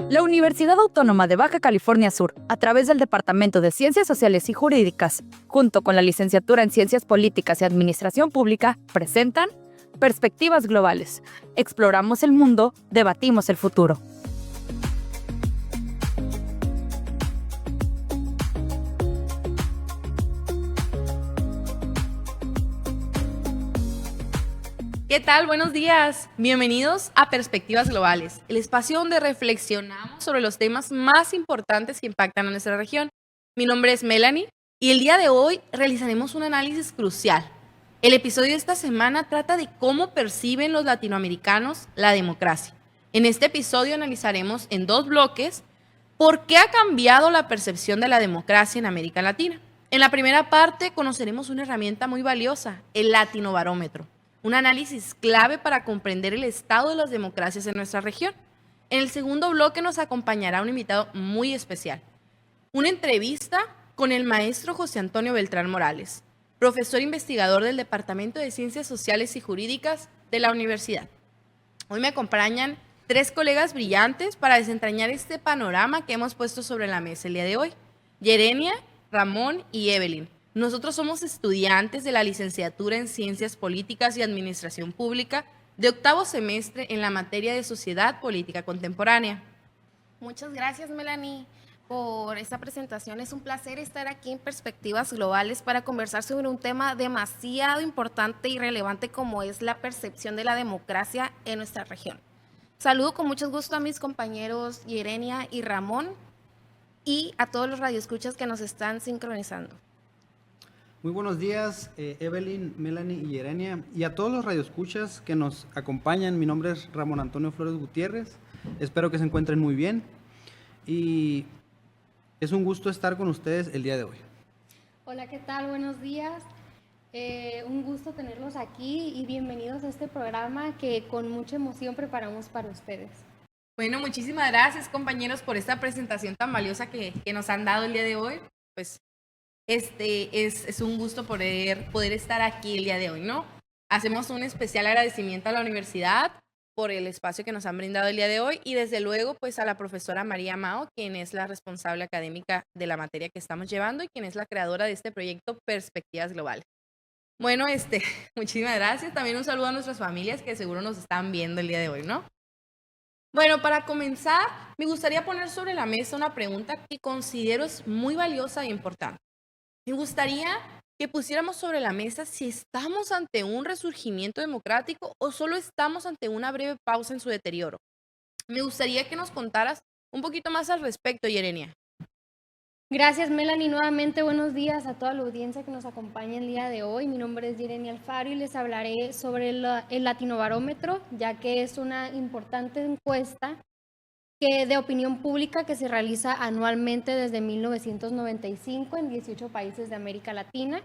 La Universidad Autónoma de Baja California Sur, a través del Departamento de Ciencias Sociales y Jurídicas, junto con la Licenciatura en Ciencias Políticas y Administración Pública, presentan Perspectivas Globales. Exploramos el mundo, debatimos el futuro. ¿Qué tal? Buenos días. Bienvenidos a Perspectivas Globales, el espacio donde reflexionamos sobre los temas más importantes que impactan a nuestra región. Mi nombre es Melanie y el día de hoy realizaremos un análisis crucial. El episodio de esta semana trata de cómo perciben los latinoamericanos la democracia. En este episodio analizaremos en 2 bloques por qué ha cambiado la percepción de la democracia en América Latina. En la primera parte conoceremos una herramienta muy valiosa, el Latinobarómetro. Un análisis clave para comprender el estado de las democracias en nuestra región. En el segundo bloque nos acompañará un invitado muy especial. Una entrevista con el maestro José Antonio Beltrán Morales, profesor investigador del Departamento de Ciencias Sociales y Jurídicas de la universidad. Hoy me acompañan 3 colegas brillantes para desentrañar este panorama que hemos puesto sobre la mesa el día de hoy. Yerenia, Ramón y Evelyn. Nosotros somos estudiantes de la licenciatura en Ciencias Políticas y Administración Pública de 8º semestre en la materia de Sociedad Política Contemporánea. Muchas gracias, Melanie, por esta presentación. Es un placer estar aquí en Perspectivas Globales para conversar sobre un tema demasiado importante y relevante como es la percepción de la democracia en nuestra región. Saludo con mucho gusto a mis compañeros Yerenia y Ramón y a todos los radioescuchas que nos están sincronizando. Muy buenos días, Evelyn, Melanie y Yerenia, y a todos los radioescuchas que nos acompañan. Mi nombre es Ramón Antonio Flores Gutiérrez. Espero que se encuentren muy bien y es un gusto estar con ustedes el día de hoy. Hola, ¿qué tal? Buenos días. Un gusto tenerlos aquí y bienvenidos a este programa que con mucha emoción preparamos para ustedes. Bueno, muchísimas gracias, compañeros, por esta presentación tan valiosa que nos han dado el día de hoy. Pues es un gusto poder estar aquí el día de hoy, ¿no? Hacemos un especial agradecimiento a la universidad por el espacio que nos han brindado el día de hoy y desde luego pues a la profesora María Mao, quien es la responsable académica de la materia que estamos llevando y quien es la creadora de este proyecto Perspectivas Globales. Bueno, muchísimas gracias. También un saludo a nuestras familias que seguro nos están viendo el día de hoy, ¿no? Bueno, para comenzar, me gustaría poner sobre la mesa una pregunta que considero es muy valiosa e importante. Me gustaría que pusiéramos sobre la mesa si estamos ante un resurgimiento democrático o solo estamos ante una breve pausa en su deterioro. Me gustaría que nos contaras un poquito más al respecto, Yerenia. Gracias, Melanie. Nuevamente, buenos días a toda la audiencia que nos acompaña el día de hoy. Mi nombre es Yerenia Alfaro y les hablaré sobre el Latinobarómetro, ya que es una importante encuesta de opinión pública que se realiza anualmente desde 1995 en 18 países de América Latina.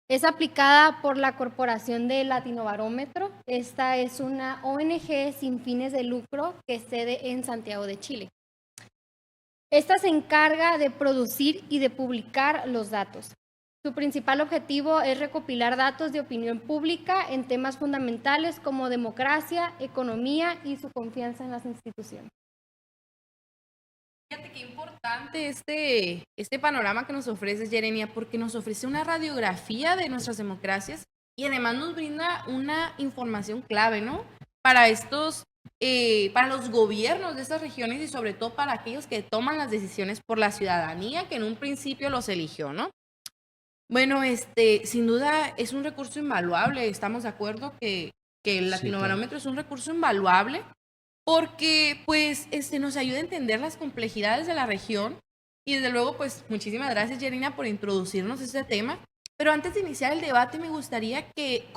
Es aplicada por la Corporación de Latinobarómetro. Esta es una ONG sin fines de lucro que sede en Santiago de Chile. Esta se encarga de producir y de publicar los datos. Su principal objetivo es recopilar datos de opinión pública en temas fundamentales como democracia, economía y su confianza en las instituciones. Fíjate qué importante este panorama que nos ofreces, Yerenia, porque nos ofrece una radiografía de nuestras democracias y además nos brinda una información clave, ¿no? Para los gobiernos de estas regiones y sobre todo para aquellos que toman las decisiones por la ciudadanía que en un principio los eligió, ¿no? Bueno, sin duda es un recurso invaluable. Estamos de acuerdo que el Latinobarómetro es un recurso invaluable porque pues nos ayuda a entender las complejidades de la región y desde luego pues muchísimas gracias, Yerina, por introducirnos este tema. Pero antes de iniciar el debate me gustaría que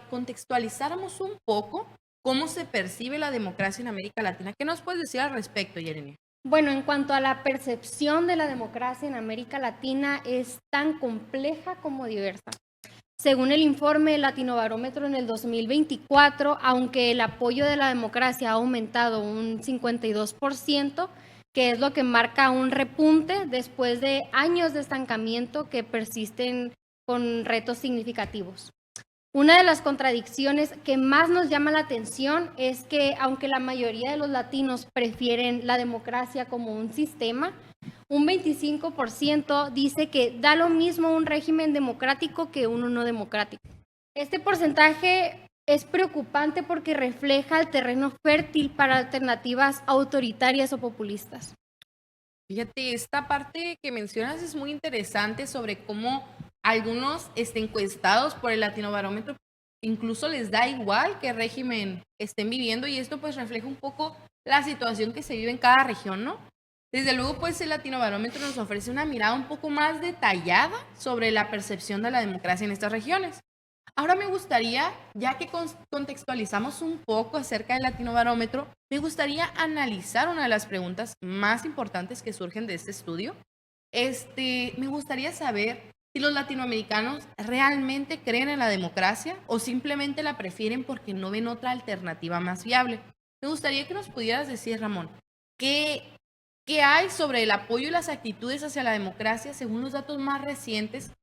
contextualizáramos un poco cómo se percibe la democracia en América Latina. ¿Qué nos puedes decir al respecto, Yerina? Bueno, en cuanto a la percepción de la democracia en América Latina, es tan compleja como diversa. Según el informe Latinobarómetro en el 2024, aunque el apoyo de la democracia ha aumentado un 52%, que es lo que marca un repunte después de años de estancamiento que persisten con retos significativos. Una de las contradicciones que más nos llama la atención es que aunque la mayoría de los latinos prefieren la democracia como un sistema, un 25% dice que da lo mismo un régimen democrático que uno no democrático. Este porcentaje es preocupante porque refleja el terreno fértil para alternativas autoritarias o populistas. Fíjate, esta parte que mencionas es muy interesante sobre cómo algunos encuestados por el Latinobarómetro incluso les da igual qué régimen estén viviendo y esto pues refleja un poco la situación que se vive en cada región, ¿no? Desde luego pues el Latinobarómetro nos ofrece una mirada un poco más detallada sobre la percepción de la democracia en estas regiones. Ahora me gustaría, ya que contextualizamos un poco acerca del Latinobarómetro, me gustaría analizar una de las preguntas más importantes que surgen de este estudio. Me gustaría saber si los latinoamericanos realmente creen en la democracia o simplemente la prefieren porque no ven otra alternativa más viable. Me gustaría que nos pudieras decir, Ramón, ¿qué hay sobre el apoyo y las actitudes hacia la democracia según los datos más recientes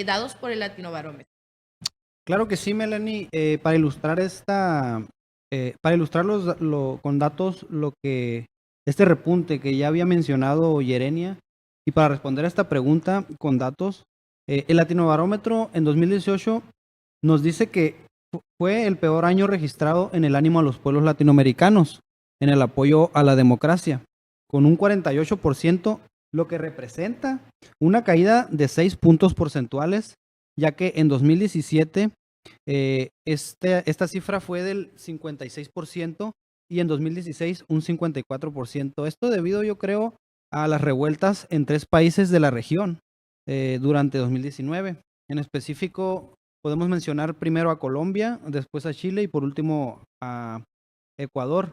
dados por el Latinobarómetro? Claro que sí, Melanie. Para ilustrar con datos este repunte que ya había mencionado Yerenia, y para responder a esta pregunta con datos, el Latinobarómetro en 2018 nos dice que fue el peor año registrado en el ánimo a los pueblos latinoamericanos, en el apoyo a la democracia, con un 48%, lo que representa una caída de 6 puntos porcentuales, ya que en 2017 esta cifra fue del 56% y en 2016 un 54%. Esto debido, yo creo, a las revueltas en 3 países de la región durante 2019. En específico, podemos mencionar primero a Colombia, después a Chile y por último a Ecuador.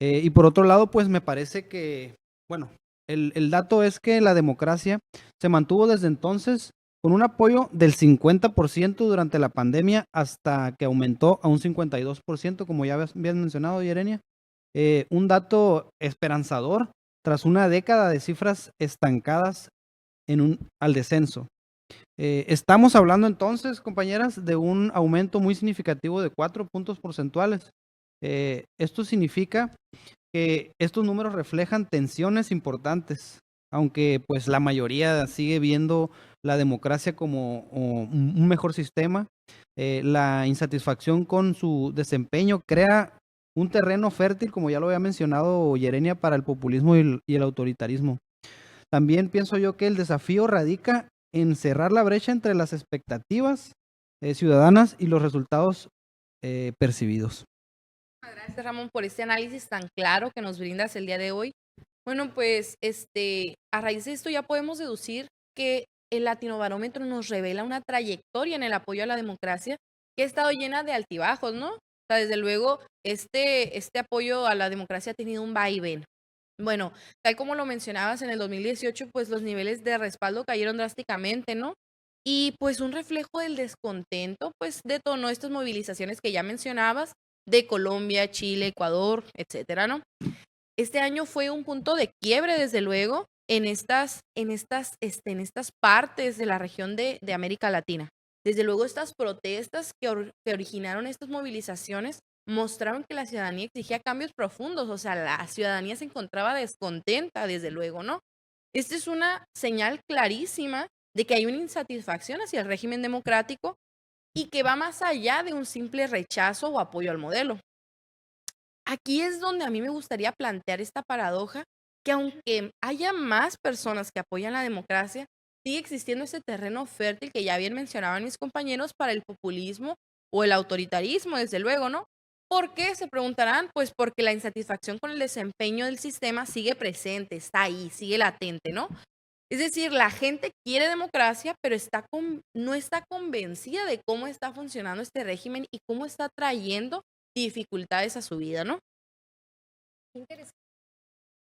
Y por otro lado, pues me parece que, bueno, el dato es que la democracia se mantuvo desde entonces con un apoyo del 50% durante la pandemia hasta que aumentó a un 52%, como ya habías mencionado, Yerenia. Un dato esperanzador tras una década de cifras estancadas al descenso. Estamos hablando entonces, compañeras, de un aumento muy significativo de 4 puntos porcentuales. Esto significa que estos números reflejan tensiones importantes, aunque pues la mayoría sigue viendo la democracia como un mejor sistema. La insatisfacción con su desempeño crea un terreno fértil, como ya lo había mencionado Yerenia, para el populismo y el autoritarismo. También pienso yo que el desafío radica en cerrar la brecha entre las expectativas ciudadanas y los resultados percibidos. Gracias, Ramón, por este análisis tan claro que nos brindas el día de hoy. Bueno, pues a raíz de esto ya podemos deducir que el Latinobarómetro nos revela una trayectoria en el apoyo a la democracia que ha estado llena de altibajos, ¿no? O sea, desde luego, este apoyo a la democracia ha tenido un vaivén. Bueno, tal como lo mencionabas, en el 2018, pues los niveles de respaldo cayeron drásticamente, ¿no? Y pues un reflejo del descontento, pues detonó estas movilizaciones que ya mencionabas de Colombia, Chile, Ecuador, etcétera, ¿no? Este año fue un punto de quiebre, desde luego, en estas partes de la región de América Latina. Desde luego, estas protestas que originaron estas movilizaciones mostraron que la ciudadanía exigía cambios profundos, o sea, la ciudadanía se encontraba descontenta, desde luego, ¿no? Esta es una señal clarísima de que hay una insatisfacción hacia el régimen democrático y que va más allá de un simple rechazo o apoyo al modelo. Aquí es donde a mí me gustaría plantear esta paradoja, que aunque haya más personas que apoyan la democracia, sigue existiendo ese terreno fértil que ya bien mencionaban mis compañeros para el populismo o el autoritarismo, desde luego, ¿no? ¿Por qué? Se preguntarán, pues porque la insatisfacción con el desempeño del sistema sigue presente, está ahí, sigue latente, ¿no? Es decir, la gente quiere democracia, pero no está convencida de cómo está funcionando este régimen y cómo está trayendo dificultades a su vida, ¿no? Interesante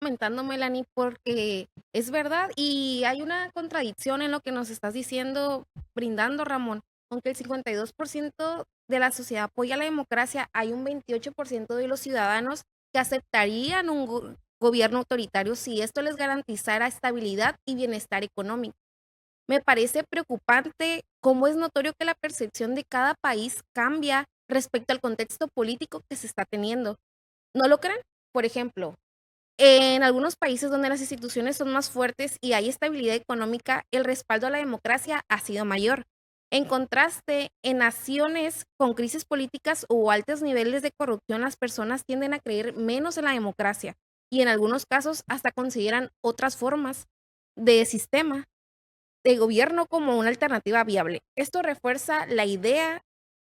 comentando, Melanie, porque es verdad y hay una contradicción en lo que nos estás diciendo, brindando, Ramón. Aunque el 52% de la sociedad apoya la democracia, hay un 28% de los ciudadanos que aceptarían un gobierno autoritario si esto les garantizara estabilidad y bienestar económico. Me parece preocupante cómo es notorio que la percepción de cada país cambia respecto al contexto político que se está teniendo. ¿No lo creen? Por ejemplo, en algunos países donde las instituciones son más fuertes y hay estabilidad económica, el respaldo a la democracia ha sido mayor. En contraste, en naciones con crisis políticas o altos niveles de corrupción, las personas tienden a creer menos en la democracia y en algunos casos hasta consideran otras formas de sistema de gobierno como una alternativa viable. Esto refuerza la idea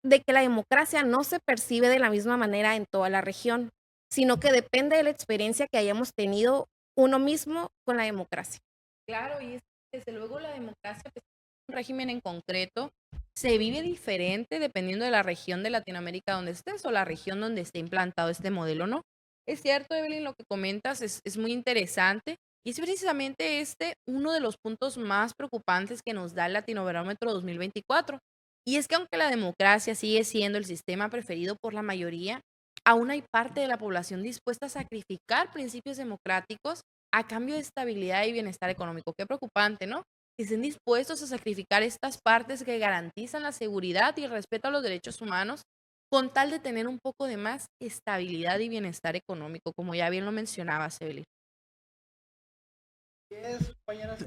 de que la democracia no se percibe de la misma manera en toda la región, sino que depende de la experiencia que hayamos tenido uno mismo con la democracia. Claro, y desde luego la democracia, pues, un régimen en concreto, se vive diferente dependiendo de la región de Latinoamérica donde estés o la región donde esté implantado este modelo, ¿no? Es cierto, Evelyn, lo que comentas es muy interesante y es precisamente este uno de los puntos más preocupantes que nos da el Latinobarómetro 2024. Y es que aunque la democracia sigue siendo el sistema preferido por la mayoría, aún hay parte de la población dispuesta a sacrificar principios democráticos a cambio de estabilidad y bienestar económico. Qué preocupante, ¿no? Que estén dispuestos a sacrificar estas partes que garantizan la seguridad y el respeto a los derechos humanos con tal de tener un poco de más estabilidad y bienestar económico, como ya bien lo mencionaba Evelyn.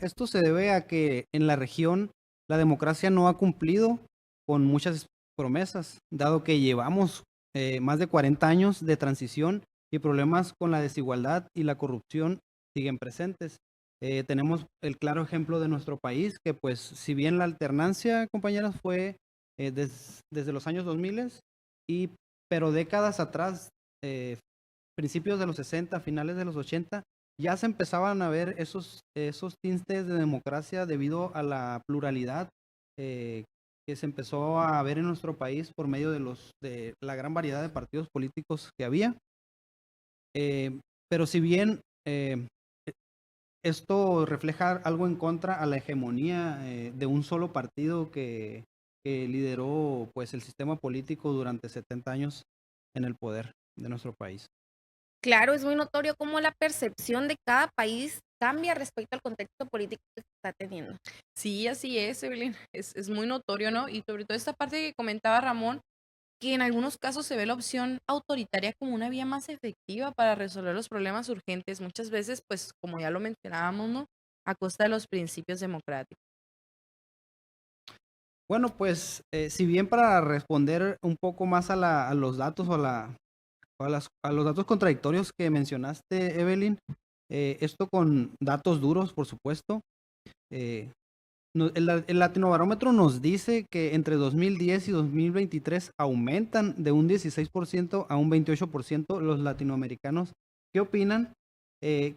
Esto se debe a que en la región la democracia no ha cumplido con muchas promesas, dado que llevamos más de 40 años de transición y problemas con la desigualdad y la corrupción siguen presentes. Tenemos el claro ejemplo de nuestro país, que pues si bien la alternancia, compañeras, fue desde los años 2000, pero décadas atrás, principios de los 60, finales de los 80, ya se empezaban a ver esos tintes de democracia debido a la pluralidad que se empezó a ver en nuestro país por medio de la gran variedad de partidos políticos que había. Pero si bien esto refleja algo en contra a la hegemonía de un solo partido que lideró pues el sistema político durante 70 años en el poder de nuestro país. Claro, es muy notorio cómo la percepción de cada país cambia respecto al contexto político que se está teniendo. Sí, así es, Evelyn. Es muy notorio, ¿no? Y sobre todo esta parte que comentaba Ramón, que en algunos casos se ve la opción autoritaria como una vía más efectiva para resolver los problemas urgentes, muchas veces, pues, como ya lo mencionábamos, ¿no? A costa de los principios democráticos. Bueno, pues si bien para responder un poco más a los datos o a los datos contradictorios que mencionaste, Evelyn, esto con datos duros, por supuesto, eh, el Latinobarómetro nos dice que entre 2010 y 2023 aumentan de un 16% a un 28% los latinoamericanos. ¿Qué opinan? Que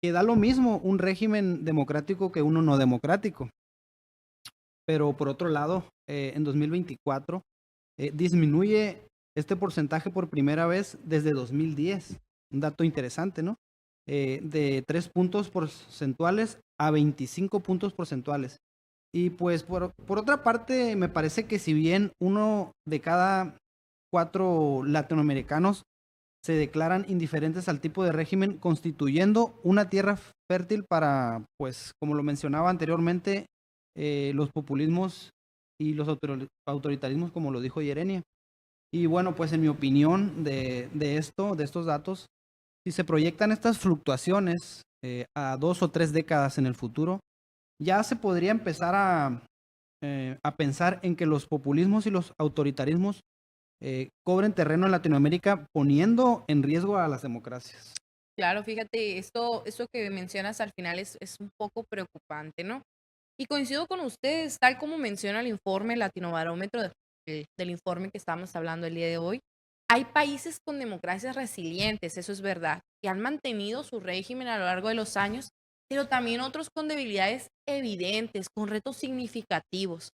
da lo mismo un régimen democrático que uno no democrático. Pero por otro lado, en 2024 disminuye este porcentaje por primera vez desde 2010. Un dato interesante, ¿no? De 3 puntos porcentuales a 25 puntos porcentuales. Y pues por otra parte, me parece que si bien uno de cada 4 latinoamericanos se declaran indiferentes al tipo de régimen, constituyendo una tierra fértil para, pues, como lo mencionaba anteriormente, los populismos y los autoritarismos, como lo dijo Yerenia. Y bueno, pues en mi opinión de estos datos, si se proyectan estas fluctuaciones a 2 o 3 décadas en el futuro, ya se podría empezar a pensar en que los populismos y los autoritarismos cobren terreno en Latinoamérica, poniendo en riesgo a las democracias. Claro, fíjate, esto que mencionas al final es un poco preocupante, ¿no? Y coincido con ustedes, tal como menciona el informe Latinobarómetro del informe que estamos hablando el día de hoy. Hay países con democracias resilientes, eso es verdad, que han mantenido su régimen a lo largo de los años, pero también otros con debilidades evidentes, con retos significativos.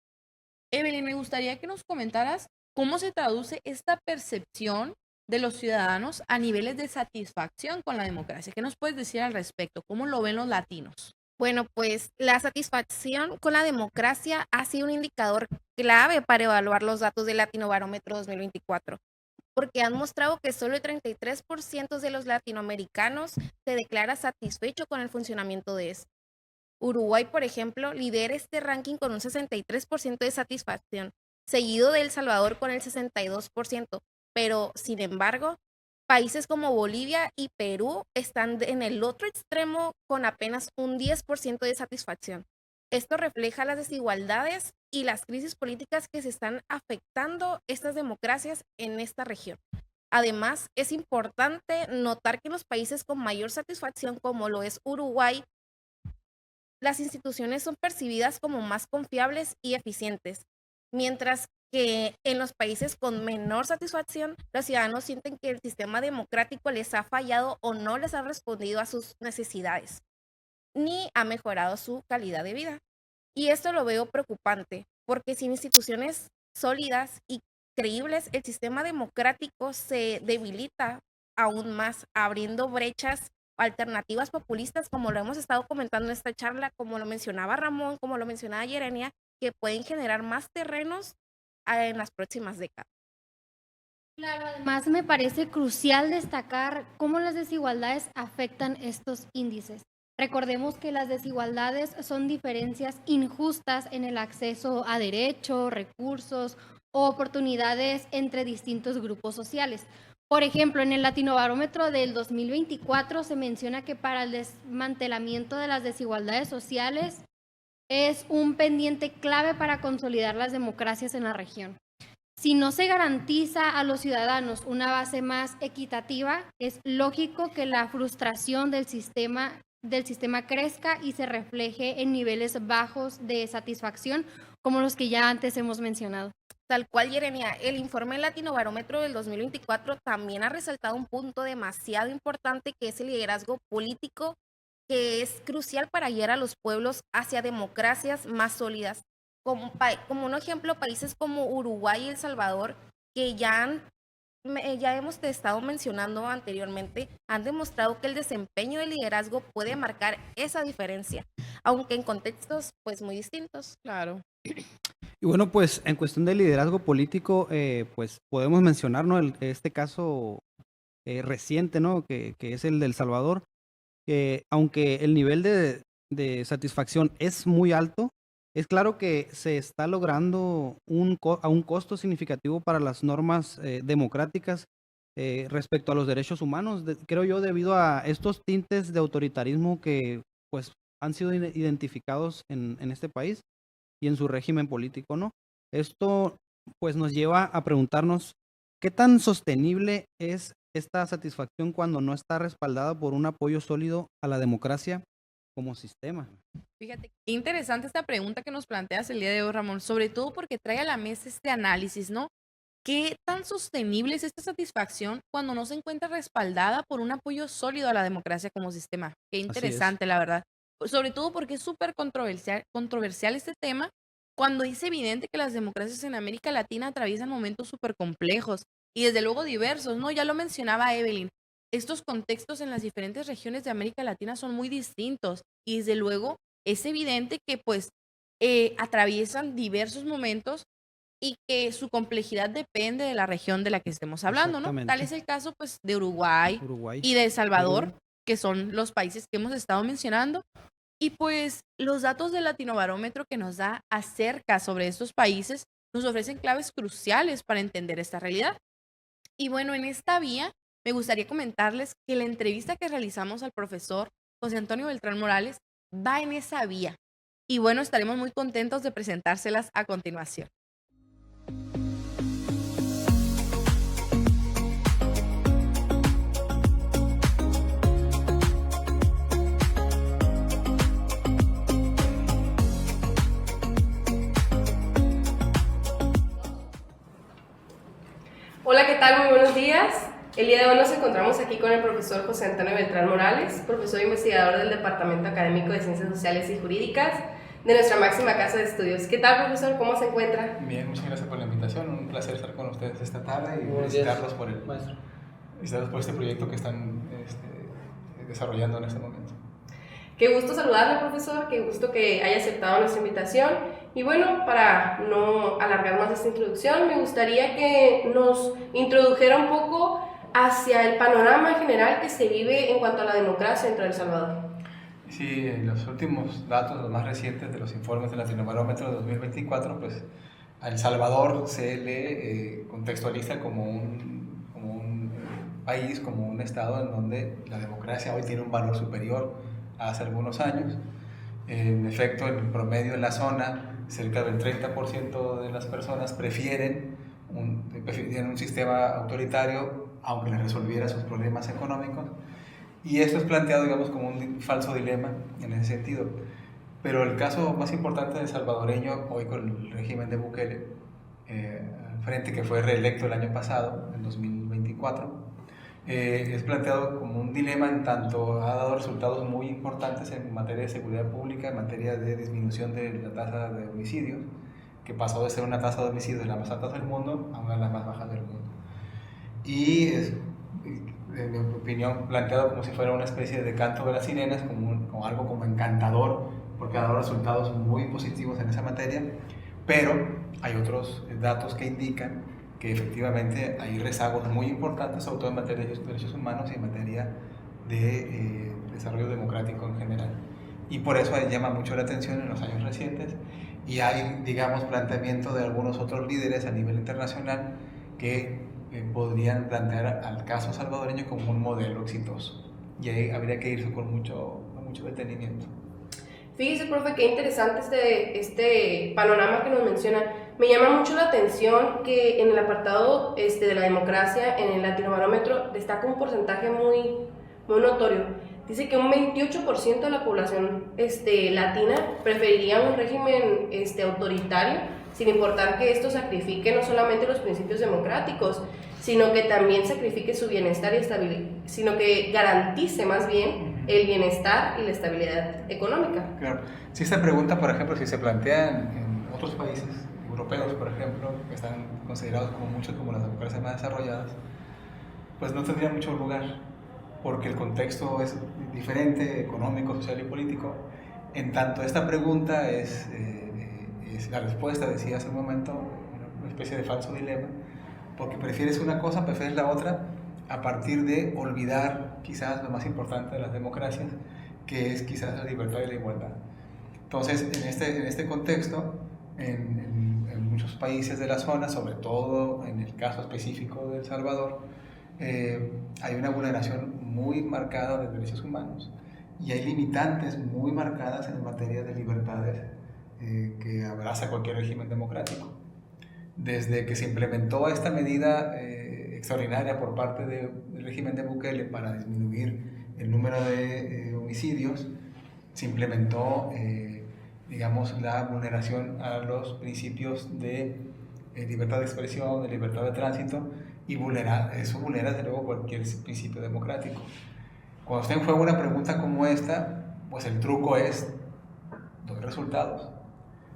Evelyn, me gustaría que nos comentaras cómo se traduce esta percepción de los ciudadanos a niveles de satisfacción con la democracia. ¿Qué nos puedes decir al respecto? ¿Cómo lo ven los latinos? Bueno, pues la satisfacción con la democracia ha sido un indicador clave para evaluar los datos del Latinobarómetro 2024, porque han mostrado que solo el 33% de los latinoamericanos se declara satisfecho con el funcionamiento de esto. Uruguay, por ejemplo, lidera este ranking con un 63% de satisfacción, seguido de El Salvador con el 62%, pero sin embargo, países como Bolivia y Perú están en el otro extremo con apenas un 10% de satisfacción. Esto refleja las desigualdades y las crisis políticas que se están afectando estas democracias en esta región. Además, es importante notar que en los países con mayor satisfacción, como lo es Uruguay, las instituciones son percibidas como más confiables y eficientes, mientras que en los países con menor satisfacción, los ciudadanos sienten que el sistema democrático les ha fallado o no les ha respondido a sus necesidades, ni ha mejorado su calidad de vida. Y esto lo veo preocupante, porque sin instituciones sólidas y creíbles, el sistema democrático se debilita aún más, abriendo brechas alternativas populistas, como lo hemos estado comentando en esta charla, como lo mencionaba Ramón, como lo mencionaba Yerenia, que pueden generar más terrenos en las próximas décadas. Claro, además me parece crucial destacar cómo las desigualdades afectan estos índices. Recordemos que las desigualdades son diferencias injustas en el acceso a derechos, recursos o oportunidades entre distintos grupos sociales. Por ejemplo, en el Latinobarómetro del 2024 se menciona que para el desmantelamiento de las desigualdades sociales es un pendiente clave para consolidar las democracias en la región. Si no se garantiza a los ciudadanos una base más equitativa, es lógico que la frustración del sistema crezca y se refleje en niveles bajos de satisfacción, como los que ya antes hemos mencionado. Tal cual, Yerenia, el informe Latinobarómetro del 2024 también ha resaltado un punto demasiado importante, que es el liderazgo político, que es crucial para guiar a los pueblos hacia democracias más sólidas. Como un ejemplo, países como Uruguay y El Salvador, que ya hemos estado mencionando anteriormente, han demostrado que el desempeño del liderazgo puede marcar esa diferencia, aunque en contextos pues muy distintos. Claro. Y bueno, pues en cuestión de liderazgo político, pues podemos mencionar, ¿no? Este caso reciente, ¿no? Que es el de El Salvador, que aunque el nivel de satisfacción es muy alto, es claro que se está logrando a un costo significativo para las normas democráticas respecto a los derechos humanos, creo yo, debido a estos tintes de autoritarismo que pues han sido identificados en este país y en su régimen político, ¿no? Esto pues nos lleva a preguntarnos qué tan sostenible es esta satisfacción cuando no está respaldada por un apoyo sólido a la democracia como sistema. Fíjate, qué interesante esta pregunta que nos planteas el día de hoy, Ramón, sobre todo porque trae a la mesa este análisis, ¿no? ¿Qué tan sostenible es esta satisfacción cuando no se encuentra respaldada por un apoyo sólido a la democracia como sistema? Qué interesante, la verdad. Sobre todo porque es súper controversial este tema, cuando es evidente que las democracias en América Latina atraviesan momentos súper complejos y desde luego diversos, ¿no? Ya lo mencionaba Evelyn. Estos contextos en las diferentes regiones de América Latina son muy distintos y desde luego es evidente que pues atraviesan diversos momentos y que su complejidad depende de la región de la que estemos hablando, ¿no? Tal es el caso pues de Uruguay y de El Salvador, que son los países que hemos estado mencionando. Y pues los datos del Latinobarómetro que nos da acerca sobre estos países nos ofrecen claves cruciales para entender esta realidad. Y bueno, en esta vía me gustaría comentarles que la entrevista que realizamos al profesor José Antonio Beltrán Morales va en esa vía. Y bueno, estaremos muy contentos de presentárselas a continuación. Hola, ¿qué tal? Muy buenos días. El día de hoy nos encontramos aquí con el profesor José Antonio Beltrán Morales, profesor investigador del Departamento Académico de Ciencias Sociales y Jurídicas de nuestra máxima casa de estudios. ¿Qué tal, profesor? ¿Cómo se encuentra? Bien, muchas gracias por la invitación. Un placer estar con ustedes esta tarde y felicitarlos por este proyecto que están desarrollando en este momento. Qué gusto saludarle, profesor, qué gusto que haya aceptado nuestra invitación. Y bueno, para no alargar más esta introducción, me gustaría que nos introdujera un poco hacia el panorama en general que se vive en cuanto a la democracia dentro de El Salvador. Sí, en los últimos datos, los más recientes de los informes del Latinobarómetro de 2024, pues a El Salvador se le contextualiza como un país, como un estado en donde la democracia hoy tiene un valor superior a hace algunos años. En efecto, en promedio en la zona, cerca del 30% de las personas prefieren un sistema autoritario, aunque les resolviera sus problemas económicos. Y esto es planteado, digamos, como un falso dilema en ese sentido. Pero el caso más importante del salvadoreño, hoy con el régimen de Bukele, al frente, que fue reelecto el año pasado, en 2024, es planteado como un dilema en tanto ha dado resultados muy importantes en materia de seguridad pública, en materia de disminución de la tasa de homicidios, que pasó de ser una tasa de homicidios de las más altas del mundo a una de las más bajas del mundo. Y es, en mi opinión, planteado como si fuera una especie de canto de las sirenas, como algo como encantador, porque ha dado resultados muy positivos en esa materia, pero hay otros datos que indican que efectivamente hay rezagos muy importantes, sobre todo en materia de derechos humanos y en materia de desarrollo democrático en general. Y por eso llama mucho la atención en los años recientes, y hay, digamos, planteamiento de algunos otros líderes a nivel internacional que podrían plantear al caso salvadoreño como un modelo exitoso. Y ahí habría que irse con mucho detenimiento. Fíjese, profe, qué interesante este panorama que nos menciona. Me llama mucho la atención que en el apartado de la democracia, en el Latinobarómetro, destaca un porcentaje muy notorio. Dice que un 28% de la población latina preferiría un régimen autoritario, sin importar que esto sacrifique no solamente los principios democráticos, sino que también sacrifique su bienestar y estabilidad, sino que garantice más bien el bienestar y la estabilidad económica. Claro. Si esta pregunta, por ejemplo, si se plantea en otros países europeos, por ejemplo, que están considerados como muchos como las democracias más desarrolladas, pues no tendría mucho lugar, porque el contexto es diferente, económico, social y político. En tanto, esta pregunta es la respuesta, decía hace un momento, una especie de falso dilema, porque prefieres una cosa, prefieres la otra, a partir de olvidar quizás lo más importante de las democracias, que es quizás la libertad y la igualdad. Entonces, en este contexto, en muchos países de la zona, sobre todo en el caso específico de El Salvador, hay una vulneración muy marcada de derechos humanos y hay limitantes muy marcadas en materia de libertades que abraza cualquier régimen democrático. Desde que se implementó esta medida extraordinaria por parte del régimen de Bukele para disminuir el número de homicidios, se implementó, digamos, la vulneración a los principios de libertad de expresión, de libertad de tránsito, y eso vulnera, desde luego, cualquier principio democrático. Cuando está en juego una pregunta como esta, pues el truco es, doy resultados,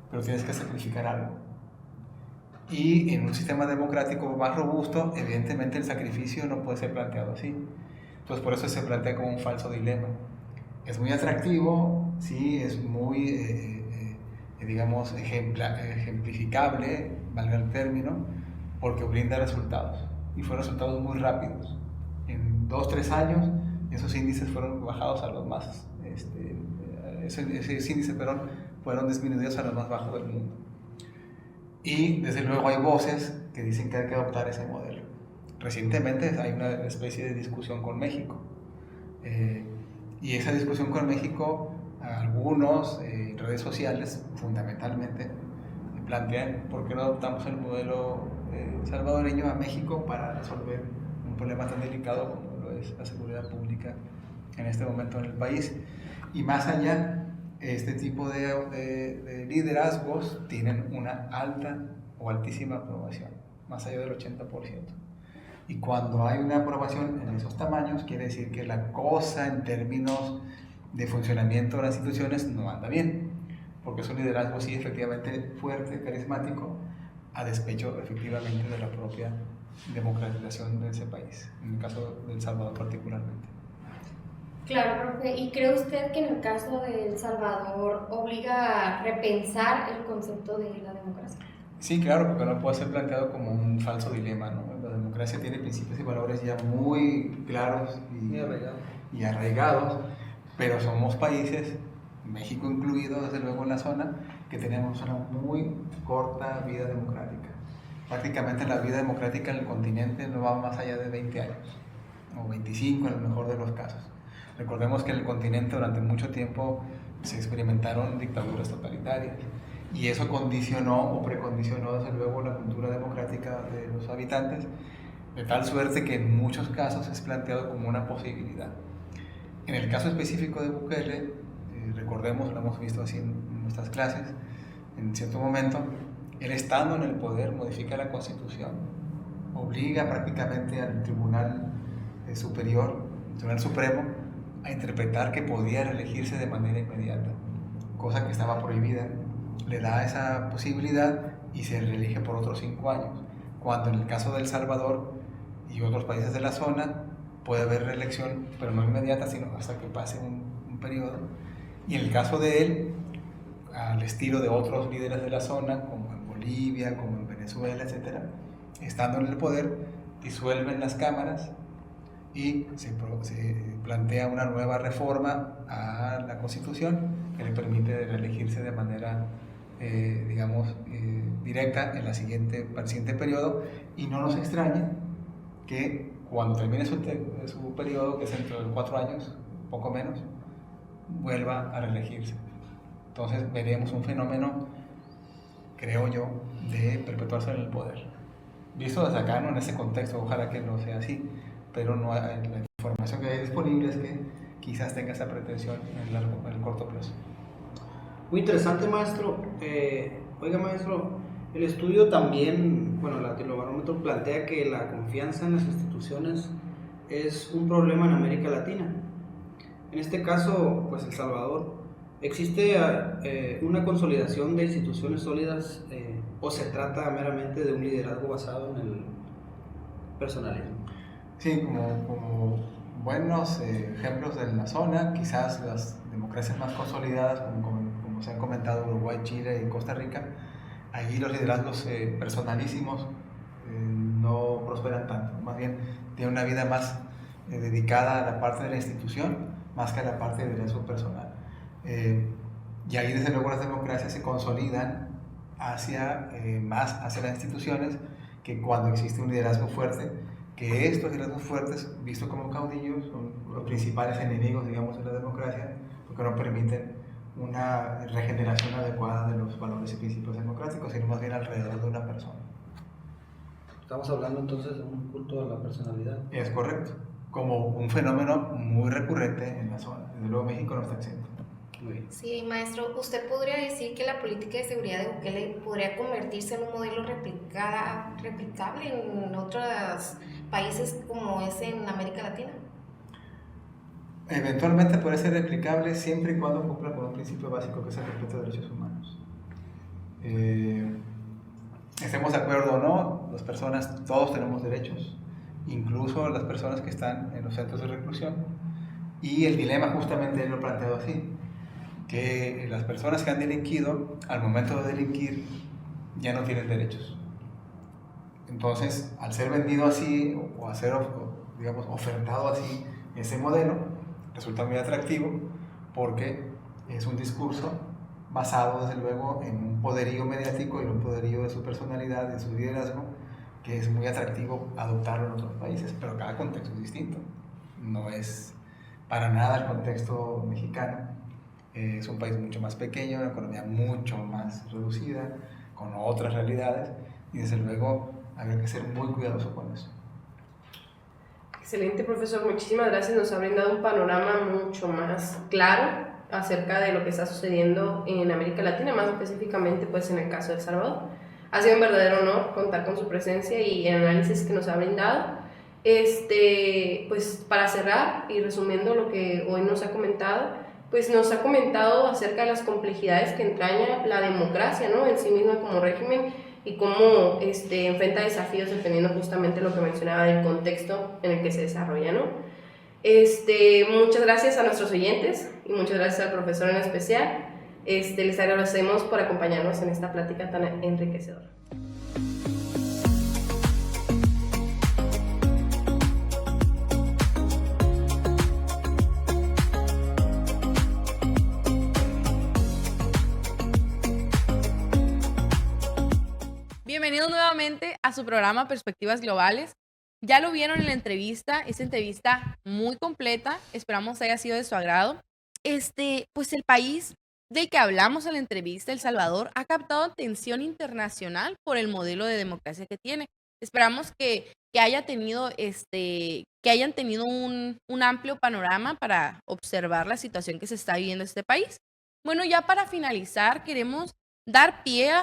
pero tienes que sacrificar algo. Y en un sistema democrático más robusto, evidentemente el sacrificio no puede ser planteado así. Entonces por eso se plantea como un falso dilema. Es muy atractivo, sí, es muy, digamos, ejemplificable, valga el término, porque brinda resultados. Y fueron resultados muy rápidos. En 2-3 años, esos índices fueron bajados a los más, esos índices, fueron disminuidos a los más bajos del mundo. Y desde luego hay voces que dicen que hay que adoptar ese modelo. Recientemente hay una especie de discusión con México. Y esa discusión con México, algunos en redes sociales fundamentalmente plantean por qué no adoptamos el modelo salvadoreño a México para resolver un problema tan delicado como lo es la seguridad pública en este momento en el país. Y más allá, este tipo de liderazgos tienen una alta o altísima aprobación, más allá del 80%. Y cuando hay una aprobación en esos tamaños, quiere decir que la cosa en términos de funcionamiento de las instituciones no anda bien, porque es un liderazgo, sí, efectivamente fuerte, carismático, a despecho efectivamente de la propia democratización de ese país, en el caso de El Salvador particularmente. Claro, profe. ¿Y cree usted que en el caso de El Salvador obliga a repensar el concepto de la democracia? Sí, claro, porque no puede ser planteado como un falso dilema, ¿no? La democracia tiene principios y valores ya muy claros y arraigados. pero somos países, México incluido desde luego en la zona, que tenemos una muy corta vida democrática. Prácticamente la vida democrática en el continente no va más allá de 20 años, o 25 en el mejor de los casos. Recordemos que en el continente durante mucho tiempo se experimentaron dictaduras totalitarias, y eso condicionó o precondicionó desde luego la cultura democrática de los habitantes, de tal suerte que en muchos casos es planteado como una posibilidad. En el caso específico de Bukele, recordemos, lo hemos visto así en nuestras clases, en cierto momento, él estando en el poder modifica la Constitución, obliga prácticamente al Tribunal Superior, el Tribunal Supremo, a interpretar que podía reelegirse de manera inmediata, cosa que estaba prohibida. Le da esa posibilidad y se reelige por otros 5 años, cuando en el caso de El Salvador y otros países de la zona puede haber reelección, pero no inmediata, sino hasta que pase un periodo. Y en el caso de él, al estilo de otros líderes de la zona, como en Bolivia, como en Venezuela, etc., estando en el poder, disuelven las cámaras y se plantea una nueva reforma a la Constitución que le permite reelegirse de manera, directa en para el siguiente periodo, y no nos extraña que cuando termine su periodo, que es dentro de 4 años, poco menos, vuelva a reelegirse. Entonces veremos un fenómeno, creo yo, de perpetuarse en el poder. Visto desde acá, no en ese contexto, ojalá que no sea así, pero no hay, la información que hay disponible es que quizás tenga esa pretensión en el corto plazo. Muy interesante, maestro. Oiga, maestro, el estudio también, bueno, el Latinobarómetro plantea que la confianza en las instituciones es un problema en América Latina. En este caso, pues El Salvador, ¿existe una consolidación de instituciones sólidas o se trata meramente de un liderazgo basado en el personalismo? Sí, como buenos ejemplos de la zona, quizás las democracias más consolidadas, como se han comentado, Uruguay, Chile y Costa Rica, allí los liderazgos personalísimos no prosperan tanto, más bien tienen una vida más dedicada a la parte de la institución, más que a la parte de liderazgo personal. Y ahí desde luego las democracias se consolidan más hacia las instituciones, que cuando existe un liderazgo fuerte, que estos liderazgos fuertes, vistos como caudillos, son los principales enemigos, digamos, de la democracia, porque no permiten una regeneración adecuada de los valores y principios democráticos, sino más bien alrededor de una persona. Estamos hablando entonces de un culto a la personalidad. Es correcto, como un fenómeno muy recurrente en la zona. Desde luego México no está exento. Muy bien. Sí, maestro, ¿usted podría decir que la política de seguridad de Bukele podría convertirse en un modelo replicable en otros países como es en América Latina? Eventualmente puede ser replicable siempre y cuando cumpla con un principio básico que es el respeto de derechos humanos. Estemos de acuerdo o no, las personas, todos tenemos derechos, incluso las personas que están en los centros de reclusión. Y el dilema justamente lo he planteado así, que las personas que han delinquido, al momento de delinquir, ya no tienen derechos. Entonces, al ser vendido así, o a ser, digamos, ofertado así, ese modelo, resulta muy atractivo porque es un discurso basado, desde luego, en un poderío mediático y en un poderío de su personalidad, de su liderazgo, que es muy atractivo adoptarlo en otros países, pero cada contexto es distinto. No es para nada el contexto mexicano. Es un país mucho más pequeño, una economía mucho más reducida, con otras realidades, y desde luego habría que ser muy cuidadoso con eso. Excelente, profesor, muchísimas gracias. Nos ha brindado un panorama mucho más claro acerca de lo que está sucediendo en América Latina, más específicamente pues en el caso de El Salvador. Ha sido un verdadero honor contar con su presencia y el análisis que nos ha brindado. Pues para cerrar y resumiendo lo que hoy nos ha comentado, pues nos ha comentado acerca de las complejidades que entraña la democracia, ¿no?, en sí misma como régimen, y cómo enfrenta desafíos dependiendo justamente lo que mencionaba del contexto en el que se desarrolla, ¿no? Muchas gracias a nuestros oyentes y muchas gracias al profesor en especial. Les agradecemos por acompañarnos en esta plática tan enriquecedora. a su programa Perspectivas Globales. Ya lo vieron en la entrevista, esta entrevista muy completa, esperamos haya sido de su agrado. Pues el país del que hablamos en la entrevista, El Salvador, ha captado atención internacional por el modelo de democracia que tiene. Esperamos que hayan tenido un amplio panorama para observar la situación que se está viviendo en este país. Bueno, ya para finalizar, queremos dar pie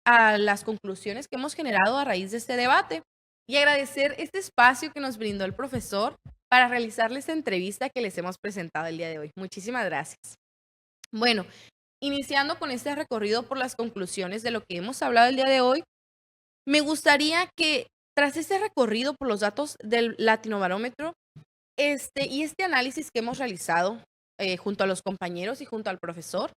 a las conclusiones que hemos generado a raíz de este debate y agradecer este espacio que nos brindó el profesor para realizarles esta entrevista que les hemos presentado el día de hoy. Muchísimas gracias. Bueno, iniciando con este recorrido por las conclusiones de lo que hemos hablado el día de hoy, me gustaría que tras este recorrido por los datos del Latinobarómetro y este análisis que hemos realizado junto a los compañeros y junto al profesor,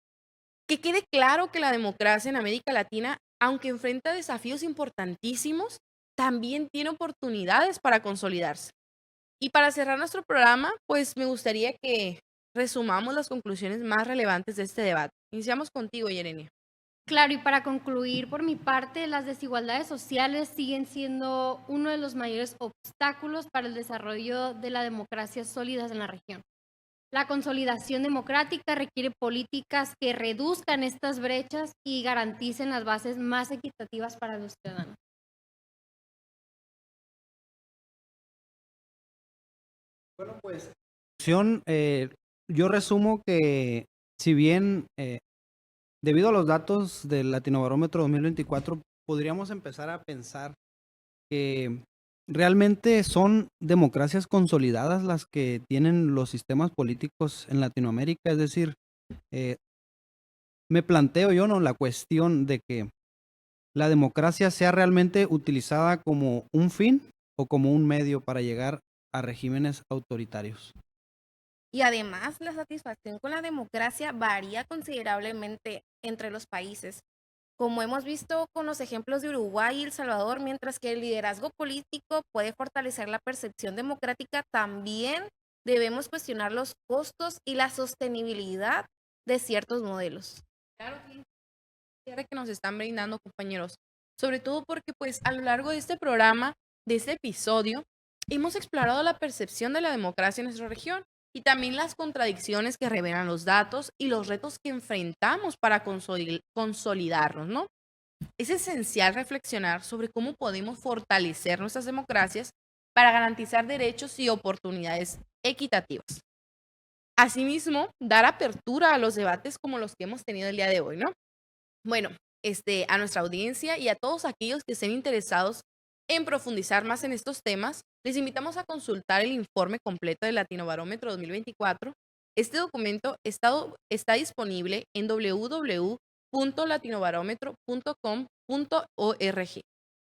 que quede claro que la democracia en América Latina, aunque enfrenta desafíos importantísimos, también tiene oportunidades para consolidarse. Y para cerrar nuestro programa, pues me gustaría que resumamos las conclusiones más relevantes de este debate. Iniciamos contigo, Yerenia. Claro, y para concluir por mi parte, las desigualdades sociales siguen siendo uno de los mayores obstáculos para el desarrollo de la democracia sólidas en la región. La consolidación democrática requiere políticas que reduzcan estas brechas y garanticen las bases más equitativas para los ciudadanos. Bueno, pues, yo resumo que si bien debido a los datos del Latinobarómetro 2024, podríamos empezar a pensar que realmente son democracias consolidadas las que tienen los sistemas políticos en Latinoamérica. Es decir, me planteo yo, ¿no?, la cuestión de que la democracia sea realmente utilizada como un fin o como un medio para llegar a regímenes autoritarios. Y además, la satisfacción con la democracia varía considerablemente entre los países, como hemos visto con los ejemplos de Uruguay y El Salvador. Mientras que el liderazgo político puede fortalecer la percepción democrática, también debemos cuestionar los costos y la sostenibilidad de ciertos modelos. Claro que nos están brindando, compañeros, sobre todo porque pues a lo largo de este programa, de este episodio, hemos explorado la percepción de la democracia en nuestra región y también las contradicciones que revelan los datos y los retos que enfrentamos para consolidarnos, ¿no? Es esencial reflexionar sobre cómo podemos fortalecer nuestras democracias para garantizar derechos y oportunidades equitativas. Asimismo, dar apertura a los debates como los que hemos tenido el día de hoy, ¿no? Bueno, a nuestra audiencia y a todos aquellos que estén interesados en profundizar más en estos temas, les invitamos a consultar el informe completo del Latinobarómetro 2024. Este documento está disponible en www.latinobarómetro.com.org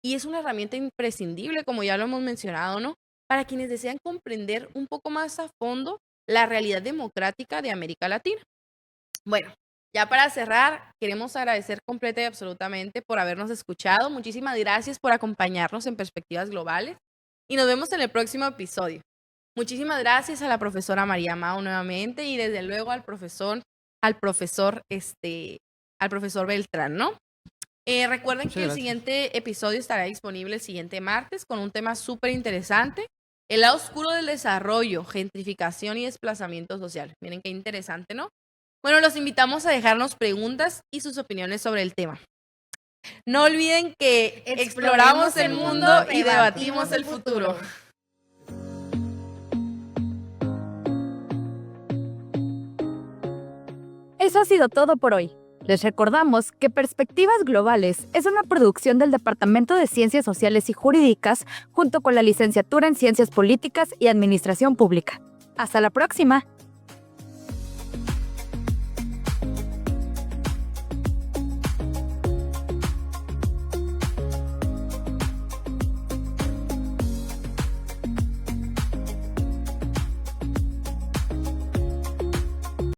y es una herramienta imprescindible, como ya lo hemos mencionado, ¿no?, para quienes desean comprender un poco más a fondo la realidad democrática de América Latina. Bueno, ya para cerrar, queremos agradecer completa y absolutamente por habernos escuchado. Muchísimas gracias por acompañarnos en Perspectivas Globales y nos vemos en el próximo episodio. Muchísimas gracias a la profesora María Mao nuevamente y desde luego al profesor Beltrán, ¿no? Recuerden que el siguiente episodio estará disponible el siguiente martes con un tema súper interesante: el lado oscuro del desarrollo, gentrificación y desplazamiento social. Miren qué interesante, ¿no? Bueno, los invitamos a dejarnos preguntas y sus opiniones sobre el tema. No olviden que exploramos el mundo y debatimos el futuro. Eso ha sido todo por hoy. Les recordamos que Perspectivas Globales es una producción del Departamento de Ciencias Sociales y Jurídicas junto con la Licenciatura en Ciencias Políticas y Administración Pública. Hasta la próxima.